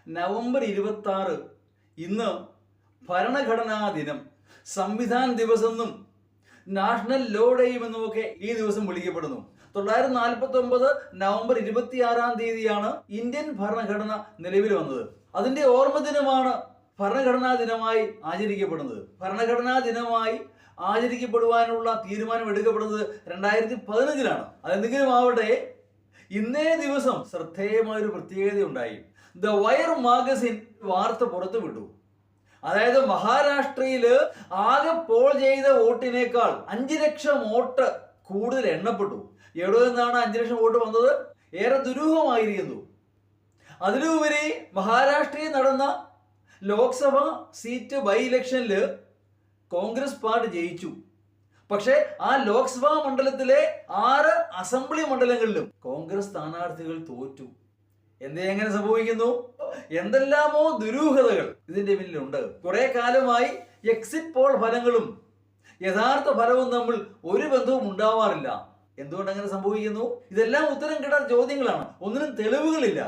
November 26 ഇന്ന് ഭരണഘടനാ ദിനം, സംവിധാൻ ദിവസം എന്നും നാഷണൽ ലോ ഡേയും എന്നുമൊക്കെ ഈ ദിവസം വിളിക്കപ്പെടുന്നു. 1949 നവംബർ 26 ഇന്ത്യൻ ഭരണഘടന നിലവിൽ വന്നത്. അതിന്റെ ഓർമ്മ ദിനമാണ് ഭരണഘടനാ ദിനമായി ആചരിക്കപ്പെടുന്നത്. ഭരണഘടനാ ദിനമായി ആചരിക്കപ്പെടുവാനുള്ള തീരുമാനം എടുക്കപ്പെടുന്നത് 2015 അതെന്തെങ്കിലും ആവട്ടെ, ഇന്നേ ദിവസം ശ്രദ്ധേയമായൊരു പ്രത്യേകത ഉണ്ടായി. ദ വയർ മാഗസിൻ വാർത്ത പുറത്തുവിട്ടു. അതായത് മഹാരാഷ്ട്രയില് ആകെ പോൾ ചെയ്ത വോട്ടിനേക്കാൾ 5 ലക്ഷം വോട്ട് കൂടുതൽ എണ്ണപ്പെട്ടു. എവിടെ നിന്നാണ് 5 ലക്ഷം വോട്ട് വന്നത്? ഏറെ ദുരൂഹമായിരിക്കുന്നു. അതിലുപരി മഹാരാഷ്ട്രയിൽ നടന്ന ലോക്സഭ സീറ്റ് ബൈ ഇലക്ഷനിൽ കോൺഗ്രസ് പാർട്ടി ജയിച്ചു. പക്ഷേ ആ ലോക്സഭാ മണ്ഡലത്തിലെ 6 അസംബ്ലി മണ്ഡലങ്ങളിലും കോൺഗ്രസ് സ്ഥാനാർത്ഥികൾ തോറ്റു. എങ്ങനെ സംഭവിക്കുന്നു? എന്തെല്ലാമോ ദുരൂഹതകൾ ഇതിന്റെ പിന്നിലുണ്ട്. കുറെ കാലമായി എക്സിറ്റ് പോൾ ഫലങ്ങളും യഥാർത്ഥ ഫലവും തമ്മിൽ ഒരു ബന്ധവും ഉണ്ടാവാറില്ല. എന്തുകൊണ്ട് അങ്ങനെ സംഭവിക്കുന്നു? ഇതെല്ലാം ഉത്തരം കിട്ടാത്ത ചോദ്യങ്ങളാണ്. ഒന്നിനും തെളിവുകളില്ല.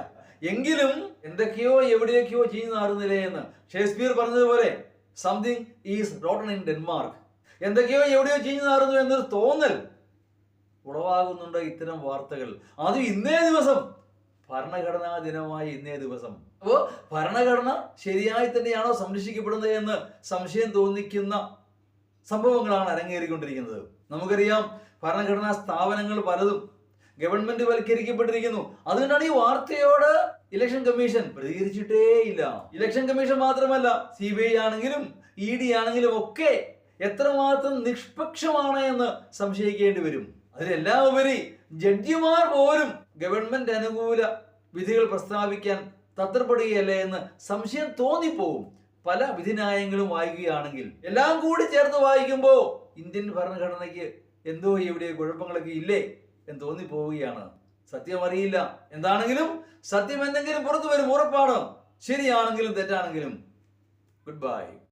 എങ്കിലും എന്തൊക്കെയോ എവിടെയൊക്കെയോ ചെയ്യുന്ന അറിയുന്നില്ലേ എന്ന് ഷേക്സ്പിയർ പറഞ്ഞതുപോലെ something is rotten in Denmark. എന്തൊക്കെയോ എവിടെയോ ചെയ്യുന്ന അറിയുന്നു എന്നൊരു തോന്നൽ ഉളവാകുന്നുണ്ട് ഇത്തരം വാർത്തകൾ. അത് ഇന്നേ ദിവസം, ഭരണഘടനാ ദിനമായ ഇന്നേ ദിവസം. അപ്പോൾ ഭരണഘടന ശരിയായി തന്നെയാണോ സംരക്ഷിക്കപ്പെടുന്നത് എന്ന് സംശയം തോന്നിക്കുന്ന സംഭവങ്ങളാണ് അരങ്ങേറിക്കൊണ്ടിരിക്കുന്നത്. നമുക്കറിയാം, ഭരണഘടനാ സ്ഥാപനങ്ങൾ പലതും ഗവൺമെന്റ് വൽക്കരിക്കപ്പെട്ടിരിക്കുന്നു. അതുകൊണ്ടാണ് ഈ വാർത്തയോട് ഇലക്ഷൻ കമ്മീഷൻ പ്രതികരിച്ചിട്ടേയില്ല. ഇലക്ഷൻ കമ്മീഷൻ മാത്രമല്ല, CBI ആണെങ്കിലും ED ആണെങ്കിലും ഒക്കെ എത്രമാത്രം നിഷ്പക്ഷമാണ് എന്ന് സംശയിക്കേണ്ടി വരും. അതിലെല്ലാം ഉപരി ജഡ്ജിമാർ പോലും ഗവൺമെന്റ് അനുകൂല വിധികൾ പ്രസ്താവിക്കാൻ തത്രപ്പെടുകയല്ലേ എന്ന് സംശയം തോന്നിപ്പോവും പല വിധിന്യായങ്ങളും വായിക്കുകയാണെങ്കിൽ. എല്ലാം കൂടി ചേർത്ത് വായിക്കുമ്പോൾ ഇന്ത്യൻ ഭരണഘടനയ്ക്ക് എന്തോ ഇവിടെ കുഴപ്പങ്ങളൊക്കെ ഇല്ലേ എന്ന് തോന്നിപ്പോവുകയാണ്. സത്യം അറിയില്ല. എന്താണെങ്കിലും സത്യം എന്തെങ്കിലും പുറത്തു വരും, ഉറപ്പാണ്. ശരിയാണെങ്കിലും തെറ്റാണെങ്കിലും. Good bye.